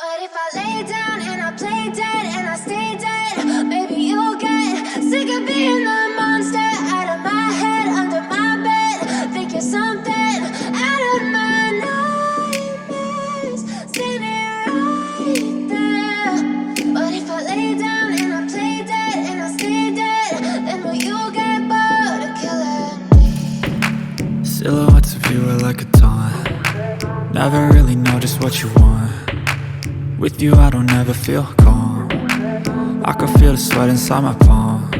But if I lay down and I play dead and I stay dead, maybe you'll get sick of being the monster out of my head, under my bed. Think you're something out of my nightmares, standing right there. But if I lay down and I play dead and I stay dead, then will you get bored of killing me? Silhouettes of you are like a taunt. Never really know just what you want. With you I don't ever feel calm. I can feel the sweat inside my palms.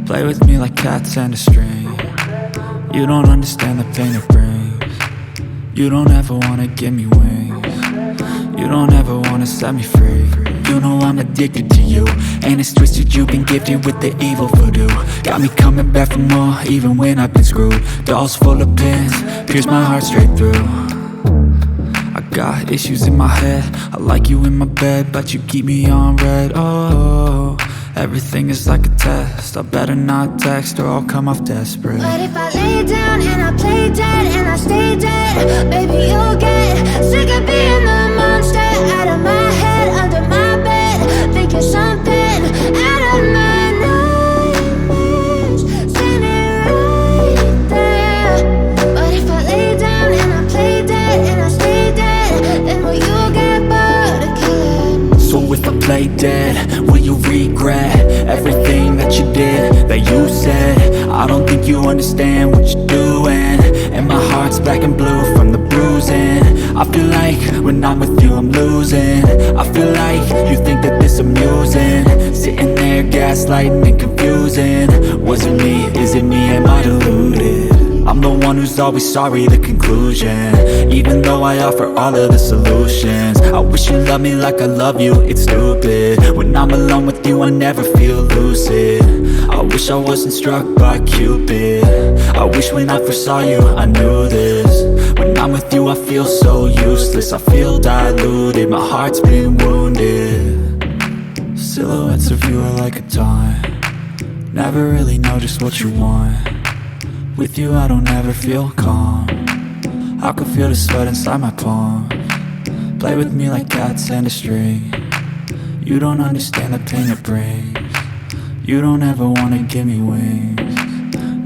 Play with me like cats and a string. You don't understand the pain it brings. You don't ever wanna give me wings. You don't ever wanna set me free. You know I'm addicted to you, and it's twisted, you've been gifted with the evil voodoo. Got me coming back for more, even when I've been screwed. Dolls full of pins, pierce my heart straight through. I got issues in my head, I like you in my bed, but you keep me on red. Oh, everything is like a test, I better not text or I'll come off desperate. But if I lay down and I play dead and I stay dead, baby you'll get sick of being the monster out of my head, under my bed. Think you're something out of my nightmares, standing right there. But if I lay down and I play dead and I stay dead, then will you get bored of killing me? So if I play dead, will you regret everything that you did, that you said? I don't think you understand what you're doing, and my heart's black and blue from the bruising. I feel like when I'm with you I'm losing. I feel like you think that this amusing, sitting there gaslighting and confusing. Was it me? Is it me? Am I deluded? I'm the one who's always sorry, the conclusion, even though I offer all of the solutions. I wish you loved me like I love you, it's stupid. When I'm alone with you I never feel lucid. I wish I wasn't struck by Cupid. I wish when I first saw you I knew this. When I'm with you I feel so useless, I feel diluted, my heart's been wounded. Silhouettes of you are like a taunt. Never really know just what you want. With you I don't ever feel calm. I can feel the sweat inside my palms. Play with me like cats and a string. You don't understand the pain it brings. You don't ever wanna give me wings.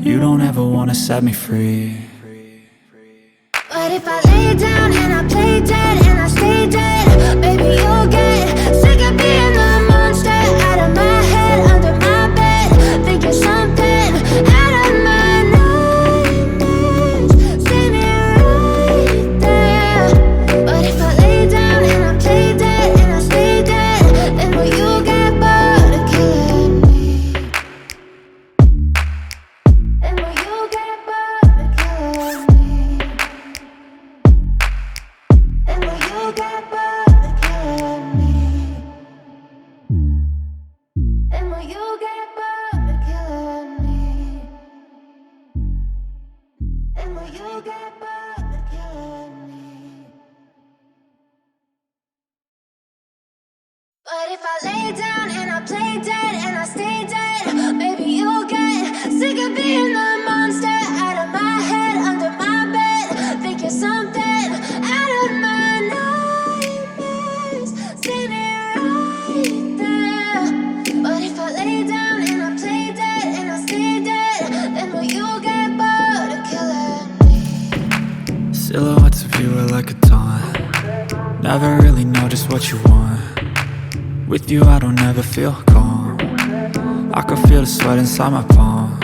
You don't ever wanna set me free. But if I lay down and I play dead and I stay dead, baby you'll get sick of being the monster out of my head, under my bed. Think you're something out of my nightmares, standing right there. But if I lay down and I play dead and I stay dead, then will you get bored of killing me? Then will you get bored of killing me? And will you get bored of killing me? And will you get bored of killing me? And will you get bored of killing me? But if I lay down and I play dead and I stay dead, maybe you'll get sick of being the monster out of my head, under my bed. Think you're something out of my nightmares, standing right there. But if I lay down and I play dead and I stay dead, then will you get bored of killing me? Silhouettes of you are like a taunt. Never really know just what you want. With you I don't ever feel calm. I can feel the sweat inside my palms.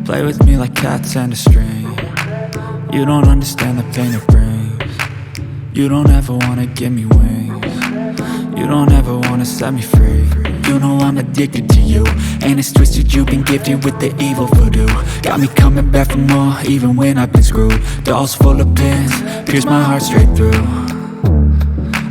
Play with me like cats and a string. You don't understand the pain it brings. You don't ever wanna give me wings. You don't ever wanna set me free. You know I'm addicted to you, and it's twisted, you've been gifted with the evil voodoo. Got me coming back for more, even when I've been screwed. Dolls full of pins, pierce my heart straight through.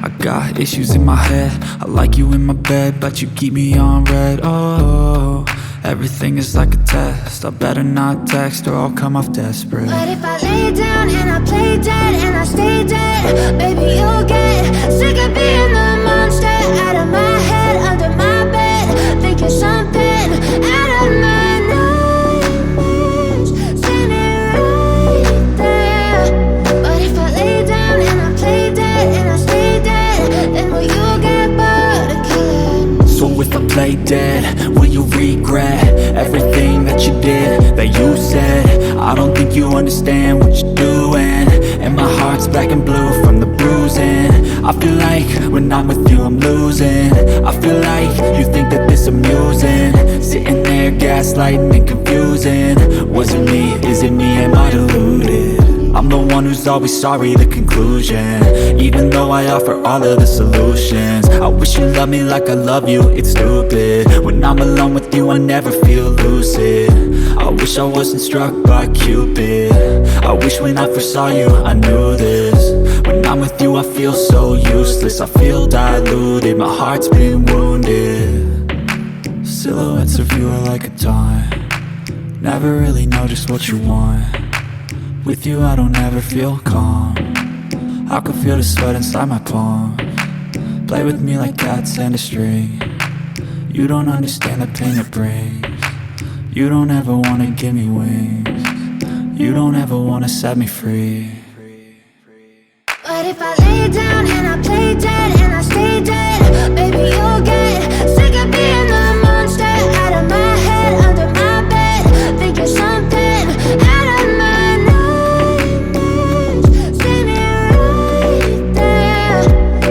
I got issues in my head, I like you in my bed, but you keep me on red. Oh, everything is like a test, I better not text or I'll come off desperate. But if I lay down and I play dead and I stay dead, baby you'll get sick of being the monster out of my head, under my bed. Think you're something out of my nightmares, standing right there. But if I lay down and I play dead and I stay dead, then will play dead, will you regret everything that you did, that you said? I don't think you understand what you're doing, and my heart's black and blue from the bruising. I feel like when I'm with you I'm losing. I feel like you think that this amusing, sitting there gaslighting and confusing. Was it me? Is it me? Am I deluded? I'm the one who's always sorry, the conclusion, even though I offer all of the solutions. I wish you loved me like I love you, it's stupid. When I'm alone with you I never feel lucid. I wish I wasn't struck by Cupid. I wish when I first saw you I knew this. When I'm with you I feel so useless, I feel diluted, my heart's been wounded. Silhouettes of you are like a taunt, never really know just what you want. With you I don't ever feel calm, I can feel the sweat inside my palms. Play with me like cats and a string. You don't understand the pain it brings. You don't ever wanna give me wings. You don't ever wanna set me free. But if I lay down and I play dead and I stay dead, baby you'll get sick of being the monster out of my head, under my bed. Think you're something out of my nightmares. See me right there.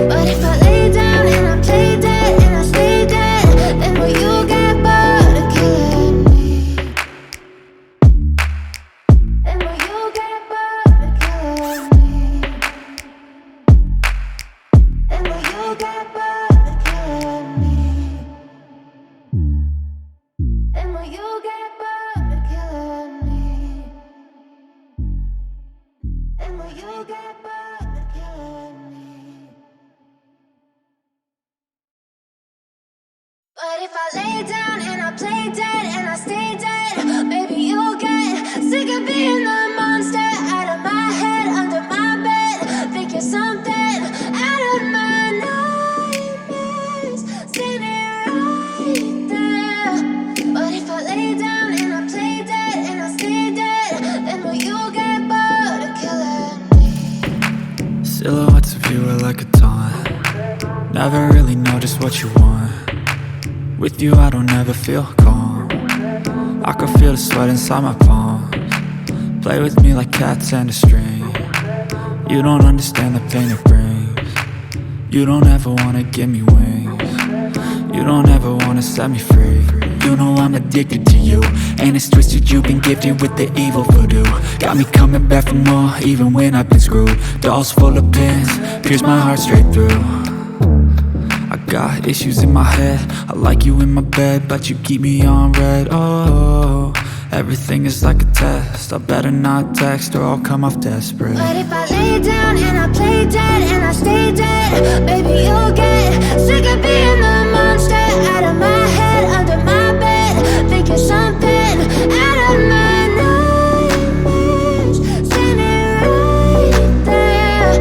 But if I lay down and I play dead and I stay dead, then will you get bored of killing me? Then will you get bored of killing me? And will you get bored of killing me? And will you get bored of killing me? And will you get bored of killing me? But if I lay down and I play dead and I stay dead, baby you'll get sick of being the monster out of my head, under my bed. Think you're something out of my nightmares. See me right there. But if I lay down and I play dead and I stay dead, then will you get bored of killing me? Silhouettes of you are like a taunt, never really know just what you want. With you I don't ever feel calm, I can feel the sweat inside my palms. Play with me like cats and a string. You don't understand the pain it brings. You don't ever wanna give me wings. You don't ever wanna set me free. You know I'm addicted to you, and it's twisted, you've been gifted with the evil voodoo. Got me coming back for more, even when I've been screwed. Dolls full of pins, pierce my heart straight through. I got issues in my head, I like you in my bed, but you keep me on red. Oh, everything is like a test, I better not text or I'll come off desperate. But if I lay down and I play dead and I stay dead, baby you'll get sick of being the monster out of my head, under my bed. Think you're something out of my nightmares. See me right there.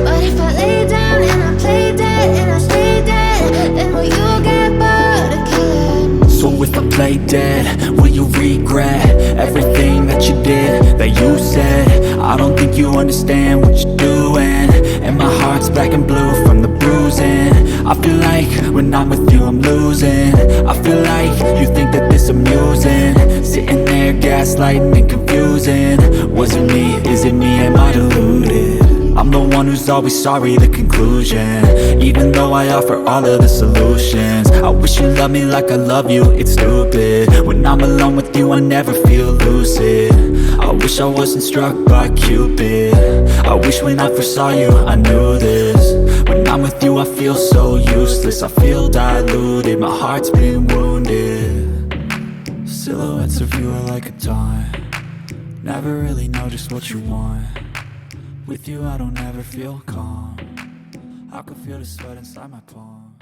But if I lay down and I play dead and I stay dead, then will you get bored of killing me? So if I play dead, will you regret everything that you did, that you said? I don't think you understand what you're doing, and my heart's black and blue from the bruising. I feel like when I'm with you I'm losing. I feel like you think that this amusing, sitting there gaslighting and confusing. Was it me? Is it me? Am I deluded? I'm the one who's always sorry, the conclusion, even though I offer all of the solutions. I wish you loved me like I love you, it's stupid. When I'm alone with you I never feel lucid. I wish I wasn't struck by Cupid. I wish when I first saw you I knew this. When I'm with you I feel so useless, I feel diluted, my heart's been wounded. Silhouettes of you are like a taunt, never really know just what you want. With you I don't ever feel calm, I can feel the sweat inside my palms.